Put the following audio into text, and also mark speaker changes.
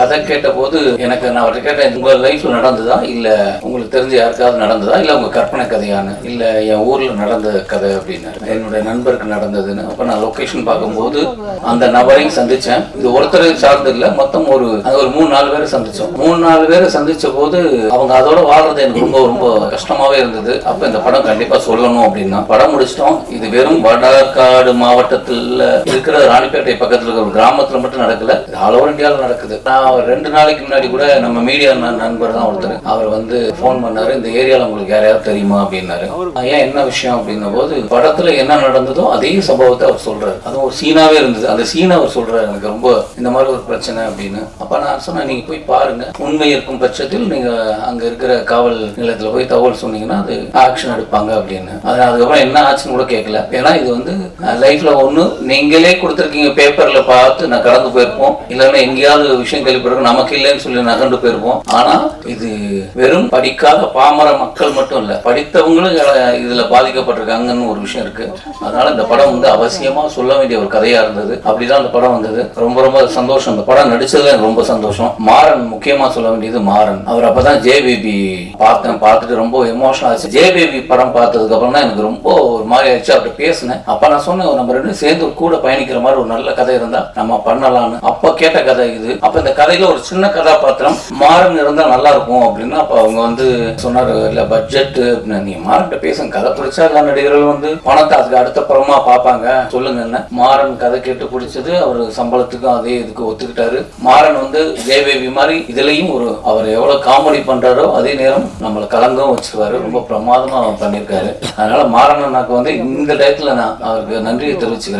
Speaker 1: கதை கேட்ட போது எனக்கு நான் அவர்கிட்ட கேட்டேன், உங்க லைஃப்ல நடந்ததா இல்ல உங்களுக்கு தெரிஞ்ச யாருக்காவது நடந்ததா இல்ல உங்க கற்பனை கதையானு, இல்ல என் ஊர்ல நடந்த கதை அப்படின்னு. என்னுடைய நண்பருக்கு நடந்ததுன்னு. அப்ப நான் லொகேஷன் பார்க்கும்போது அந்த நபரையும் சந்திச்சேன். இது ஒருத்தரை சார்ந்து இல்ல, மொத்தம் ஒரு 3-4 பேரை சந்திச்சோம். 3-4 பேரை சந்திச்ச போது அவங்க அதோட வாழ்றது எனக்கு ரொம்ப ரொம்ப கஷ்டமாவே இருந்தது. அப்ப இந்த படம் கண்டிப்பா சொல்லணும் அப்படின்னா படம் முடிச்சிட்டோம். இது வெறும் வடகாடு மாவட்டத்தில் இருக்கிற ராணிப்பேட்டை பக்கத்துல இருக்கிற ஒரு கிராமத்துல மட்டும் நடக்கல, ஆல் ஓவர் இந்தியாவில் நடக்குது. நான் 2 நாளைக்கு முன்னாடி கூட நம்ம மீடியா நண்பர் தான் ஒருத்தர், அவர் வந்து போன் பண்ணாரு, இந்த ஏரியால உங்களுக்கு யாரையாவது தெரியுமா அப்படின்னாரு. ஏன் என்ன விஷயம் அப்படின்ன போது படத்துல என்ன நடந்ததோ அதே சம்பவத்தை அவர் சொல்றாரு. அதுவும் ஒரு சீனாவே இருந்தது. அந்த சீனா அவர் சொல்றாரு, எனக்கு ரொம்ப இந்த மாதிரி ஒரு பிரச்சனை அப்படின்னு. அப்ப நான் சொன்னேன், நீங்க போய் பாருங்க, உண்மை இருக்கும் பட்சத்தில் நீங்க அங்க இருக்கிற காவல் நிலையத்துல போய் தகவல் சொன்னீங்கன்னா அது ஆக்ஷன் எடுப்பாங்க அப்படின்னு. அதுக்கப்புறம் என்ன ஆச்சுன்னு கூட கேட்கல. ஏன்னா இது வந்து லைஃப்ல ஒண்ணு நீங்களே கொடுத்துருக்கீங்க, பேப்பர்ல பார்த்து நான் கடந்து போயிருப்போம், இல்லைன்னா எங்கேயாவது விஷயம் கேள்விப்பட்டிருக்கோம், நமக்கு இல்லைன்னு சொல்லி நகர்ந்து போயிருப்போம். ஆனா இது வெறும் படிக்காத பாமர மக்கள் மட்டும் இல்ல, படித்தவங்களும் இதுல பாதிக்கப்பட்டிருக்காங்கன்னு ஒரு விஷயம் இருக்கு. அதனால இந்த படம் வந்து அவசியமா சொல்ல வேண்டிய ஒரு கதையா இருந்தது. அப்படிதான் இந்த படம் வந்தது. ரொம்ப ரொம்ப சந்தோஷம். இந்த படம் நடிச்சதுல எனக்கு ரொம்ப சந்தோஷம். மாறன் முக்கியமா சொல்ல வேண்டியது மாறன். அவர் அப்பதான் ஜே-பேபி பார்த்துட்டு ரொம்ப எமோஷனல் ஆச்சு. ஜே-பேபி படம் பார்த்ததுக்கு அப்புறம் தான் எனக்கு ரொம்ப ஒரு மாதிரி ஆயிடுச்சு. அவர்கிட்ட பேசினேன். அப்ப நான் சொன்னேன், நம்ம 2 சேர்ந்து கூட பயணிக்கிற மாதிரி ஒரு நல்ல கதை இருந்தா நம்ம பண்ணலாம்னு. அப்ப கேட்ட கதை இது. அப்ப இந்த கதையில ஒரு சின்ன கதாபாத்திரம் மாறன் இருந்தா நல்லா இருக்கும் அப்படின்னு. அப்ப அவங்க வந்து சொன்னாரு, இல்ல பட்ஜெட், நீ மாறன்கிட்ட பேசுங்க, கதை பிடிச்சா எல்லா நடிகர்கள் வந்து பணத்தை அதுக்கு அடுத்த படமா பார்ப்பாங்க, சொல்லுங்க என்ன. மாறன் கதை கேட்டு பிடிச்சது, அவர் சம்பளத்துக்கும் அதே இதுக்கு ஒத்துக்கிட்டாரு. மாறன் வந்து ஜே-பேபி மாதிரி இதுலயும் ஒரு அவர் எவ்வளவு காமெடி பண்றாரோ அதே நேரம் நம்மளை கலங்கவும் வச்சிருவாரு. ரொம்ப பிரமாதமா பண்ணியிருக்காரு. அதனால மாறன் எனக்கு வந்து இந்த டயத்துல நான் அவருக்கு நன்றியை தெரிவிச்சுக்கிறேன்.